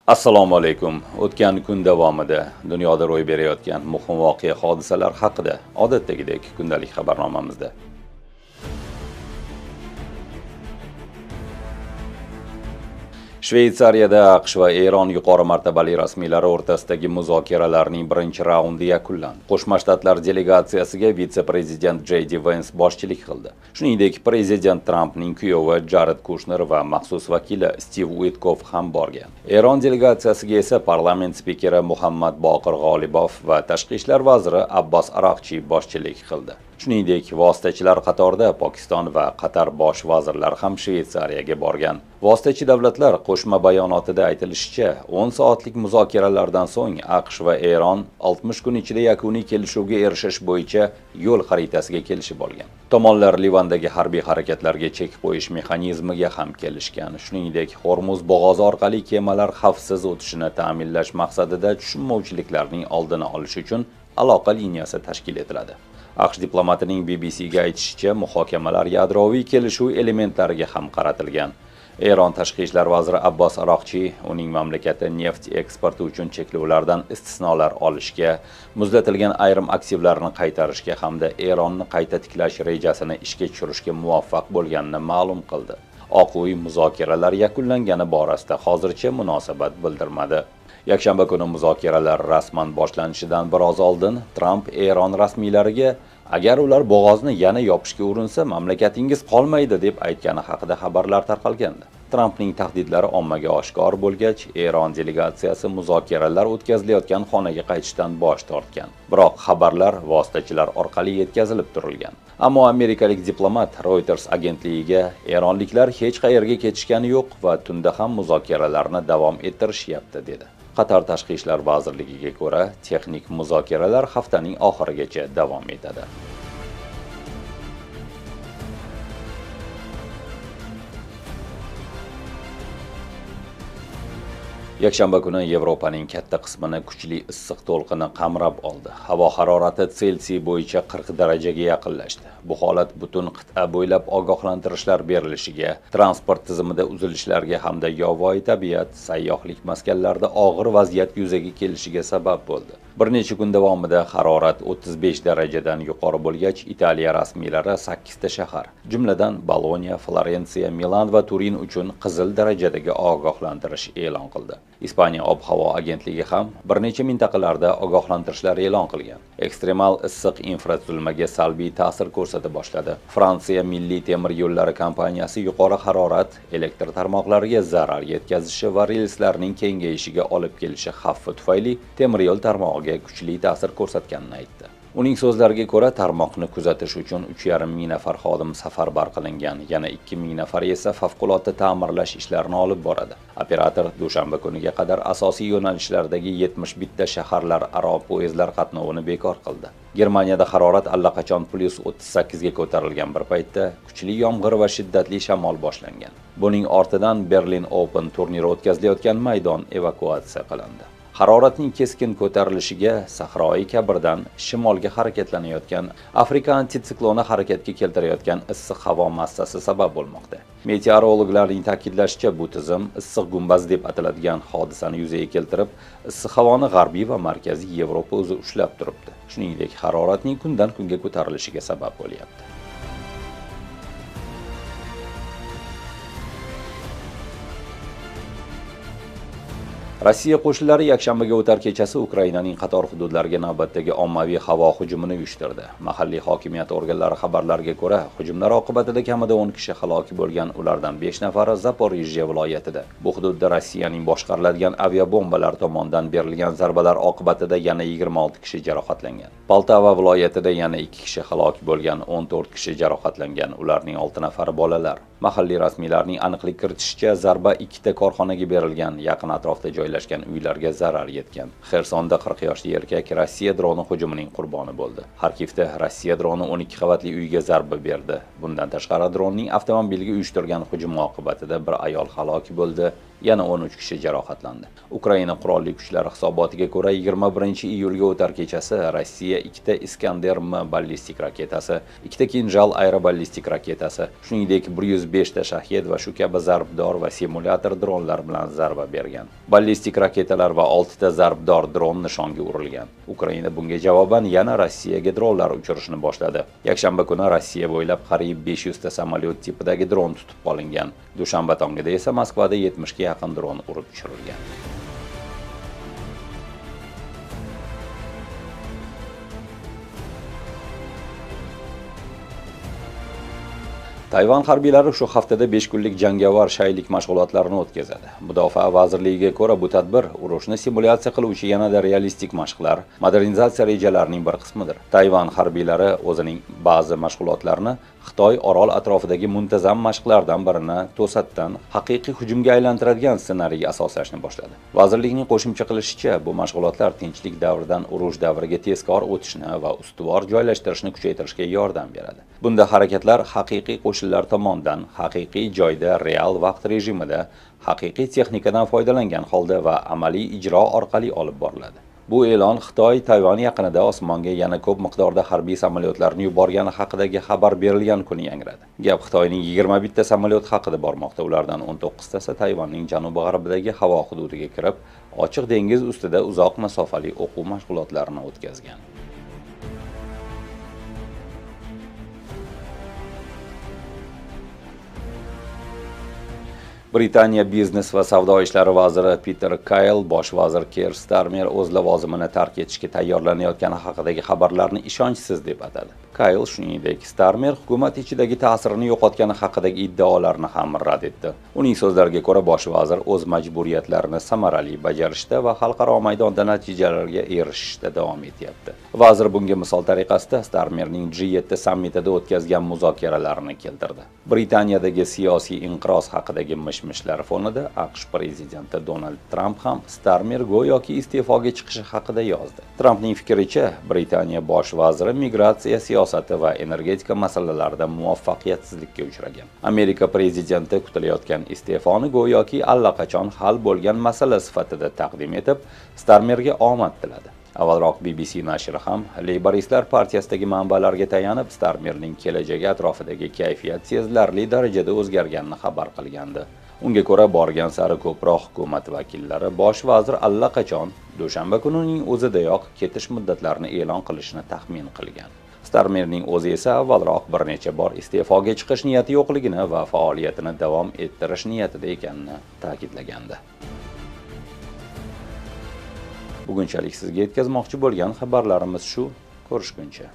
Assalomu alaykum. O'tgan kun davomida dunyoda ro'y berayotgan muhim voqea hodisalar haqida odatdagidek kundalik xabarnomamizda Shveysariyada AQSh va Eron yuqori martabali rasmiylari o'rtasidagi muzokaralarning birinchi raundi yakunlandi. Qo'shma Shtatlar delegatsiyasiga vitse-prezident JD Vance boshchilik qildi. Shuningdek, prezident Trampning kuyovi Jared Kushner va maxsus vakili Steve Witkoff ham borgan. Eron delegatsiyasiga esa parlament spikeri Muhammad Boqir G'olibov va tashqi ishlar vaziri Abbos Araqchi boshchilik qildi. Shuningdek, vositachilar qatorida Pokiston va Qatar bosh vazirlari ham Shveysariyaga borgan. Vositachi davlatlar qo'shma bayonotida aytilishicha, 10 soatlik muzokaralardan so'ng AQSh va Eron 60 kun ichida yakuniy kelishuvga erishish bo'yicha yo'l xaritasiga kelishib olgan. Tomonlar Livandagi harbiy harakatlarga chek qo'yish mexanizmiga ham kelishgan. Shuningdek, Hormuz bo'g'ozi orqali kemalar xavfsiz o'tishini ta'minlash maqsadida tushunmovchiliklarning oldini olish uchun aloqa liniyasi tashkil etiladi. AQSh diplomatining BBCga aytishicha, muhokamalar yadroviy kelishuv elementlariga ham qaratilgan. Eron tashqi ishlar vaziri Abbos Araqchi uning mamlakati neft eksporti uchun cheklovlardan istisnolar olishga, muzlatilgan ayrim aktivlarni qaytarishga hamda Eronni qayta tiklash rejasini ishga tushirishga muvaffaq bo'lganini ma'lum qildi. Oq uy muzokaralar yakunlangani borasida hozircha munosabat bildirmadi. Yakshanba kuni muzokaralar rasman boshlanishidan biroz oldin Tramp Eron rasmiylariga agar ular bo'g'ozni yana yopishga urinsa, mamlakatingiz qolmaydi deb aytgani haqida xabarlar tarqalgandi. Trampning tahdidlari ommaga oshkor bo'lgach, Eron delegatsiyasi muzokaralar o'tkazilayotgan xonaga qaytishdan bosh tortgan. Biroq xabarlar vositachilar orqali yetkazilib turilgan. Ammo amerikalik diplomat Reuters agentligiga eronliklar hech qayerga ketishgani yo'q va tunda ham muzokaralarni davom ettirishyapti dedi. Qatar tashqi ishlar vazirligiga ko'ra, texnik muzokaralar haftaning oxirigacha davom etadi. Yakshanba kuni Yevropaning katta qismini kuchli issiq to'lqini qamrab oldi. Havo harorati Selsiy bo'yicha 40 darajaga yaqinlashdi. Bu holat butun qit'a bo'ylab ogohlantirishlar berilishiga, transport tizimida uzilishlarga hamda yovvoyi tabiat, sayyohlik maskanlarida og'ir vaziyat yuzaga kelishiga sabab bo'ldi. Bir necha kun davomida harorat 35 darajadan yuqori bo'lgach, Italiya rasmiylari 8 ta shahar, jumladan Bologna, Florensiya, Milan va Turin uchun qizil darajadagi ogohlantirish e'lon qildi. Ispaniya ob-havo agentligi ham bir necha mintaqalarda ogohlantirishlar e'lon qilgan. Ekstremal issiq infratuzilmaga salbiy ta'sir ko'rsata boshladi. Fransiya Milliy temir yo'llari kompaniyasi yuqori harorat elektr tarmoqlariga zarar yetkazishi va relslarning kengayishiga olib kelishi xavfi tufayli temir yo'l tarmog'iga kuchli ta'sir ko'rsatganini aytdi. Uning so'zlariga ko'ra, tarmoqni kuzatish uchun 3,5 ming nafar xodim safarbar qilingan, yana 2 ming nafar esa favqulodda ta'mirlash ishlarini olib boradi. Operator dushanba kuniga qadar asosiy yo'nalishlardagi 71 ta shaharlararo poyezdlar qatnovini bekor qildi. Germaniyada harorat allaqachon +38 ga ko'tarilgan bir paytda kuchli yomg'ir va shiddatli shamol boshlangan. Buning ortidan Berlin Open turniri o'tkazilayotgan maydon evakuatsiya qilindi. Haroratning keskin ko'tarilishiga Sahroyi Kabirdan shimolga harakatlanayotgan Afrika antitsikloni harakatga keltirayotgan issiq havo massasi sabab bo'lmoqda. Meteorologlarning ta'kidlashicha, bu tizim issiq gumbaz deb ataladigan hodisani yuzaga keltirib, issiq havoni g'arbiy va markaziy Yevropa o'zi ushlab turibdi. Shuningdek, haroratning kundan kunga ko'tarilishiga sabab bo'lyapti. Rossiya qo'shinlari yakshanbaga o'tar kechasi Ukrainaning qator hududlariga navbatdagi ommaviy havo hujumini uyushtirdi. Mahalliy hokimiyat organlari xabarlariga ko'ra, hujumlar oqibatida kamida 10 kishi halok bo'lgan, ulardan 5 nafari Zaporijye viloyatida. Bu hududda Rossiyaning boshqariladigan aviabombalar tomonidan berilgan zarbalar oqibatida yana 26 kishi jarohatlangan. Poltava viloyatida yana 2 kishi halok bo'lgan, 14 kishi jarohatlangan, ularning 6 nafari bolalar. Mahalliy rasmiylarning aniqlik kiritishicha, zarba 2 ta korxonaga berilgan, yaqin atrofda joylashgan uylarga zarar yetgan. Xersonda 40 yoshli erkak Rossiya droni hujumining qurboni bo'ldi. Xarkivda Rossiya droni 12 qavatli uyga zarba berdi. Bundan tashqari dronning avtomobilga uyushtirgan hujumi oqibatida bir ayol halok bo'ldi, Yana 13 kishi jarohatlandi. Ukraina qurolli kuchlari hisobotiga ko'ra 21-iyulga o'tar kechasi Rossiya 2 Iskander M ballistik raketasi, 2 Kinjal aeroballistik raketasi, shuningdek 105 ta Shahed va shu kabi zarbdor va simulyator dronlar bilan zarba bergan. Ballistik raketalar va 6 ta zarbdor dron nishonga urilgan. Ukraina bunga javoban yana Rossiyaga dronlar uchirishni boshladi. Yakshanba kuni Rossiya bo'ylab qariyb 500 ta samolyot tipidagi dron tutib qolingan. Dushanba tongida esa Moskvada 70 ga yaqin dron urib tushirilgan. Tayvan harbiylari shu haftada 5 kunlik jangovar shaylik mashg'ulotlarini o'tkazadi. Mudofaa vazirligiga ko'ra, bu tadbir urushni simulyatsiya qiluvchi yanada realistik mashqlar, modernizatsiya rejalarining bir qismidir. Tayvan harbiylari o'zining ba'zi mashg'ulotlarini Xitoy orol atrofidagi muntazam mashqlardan birini to'satdan haqiqiy hujumga aylantiradigan ssenariyga asoslashni boshladi. Vazirlikning qo'shimcha qilishicha, bu mashg'ulotlar tinchlik davridan urush davriga tezkor o'tishni va ustuvor joylashtirishni kuchaytirishga yordam beradi. Bunda harakatlar haqiqiy qo'shinlar tomonidan, haqiqiy joyda, real vaqt rejimida, haqiqiy texnikadan foydalangan holda va amaliy ijro orqali olib boriladi. Bu e'lon Xitoy Tayvan yaqinida osmonga yana ko'p miqdorda harbiy samolyotlarni yuborgani haqidagi xabar berilgan kuni yangradi. Gap Xitoyning 21 ta samolyot haqida bormoqda. Ulardan 19 tasi Tayvanning janubi-g'arbidagi havo hududiga kirib, ochiq dengiz ustida uzoq masofali o'quv mashg'ulotlarini o'tkazgan. Britaniya biznes va savdo ishlari vaziri Peter Kyle bosh vazir Keir Starmer o'z lavozimini tark etishga tayyorlanayotgani haqidagi xabarlarni ishonchsiz deb atadi. Kyle shuningdek Starmer hukumat ichidagi ta'sirini yo'qotgani haqidagi iddaolarni ham rad etdi. Uning so'zlariga ko'ra, bosh vazir o'z majburiyatlarini samarali bajarishda va xalqaro maydonda natijalarga erishishda davom etyapti. Vazir bunga misol tariqasida Starmerning G7 sammitida o'tkazgan muzokaralarni keltirdi. Britaniyadagi siyosiy inqiroz haqidagi mishmishlar fonida AQSh prezidenti Donald Trump ham Starmer go'yoki iste'foga chiqishi haqida yozdi. Trumpning fikricha, Britaniya bosh vaziri migratsiya siyosati va energetika masalalarida muvaffaqiyatsizlikka uchragan. Amerika prezidenti kutilayotgan iste'foni go'yoki allaqachon hal bo'lgan masala sifatida taqdim etib, Starmerga omad tiladi. Avvalroq BBC nashri ham Leyboristlar partiyasidagi manbalarga tayanib, Starmerning kelajagi atrofidagi kayfiyat sezilarli darajada o'zgarganini xabar qilgandi. Unga ko'ra, borgan sari ko'proq hukumat vakillari bosh vazir allaqachon dushanba kunining o'zidayoq ketish muddatlarini e'lon qilishni taxmin qilgan. Starmerning o'zi esa avvalroq bir necha bor iste'foga chiqish niyati yo'qligini va faoliyatini davom ettirish niyatida ekanini ta'kidlagandi. Bugunchalik sizga yetkazmoqchi bo'lgan xabarlarimiz shu. Ko'rishguncha.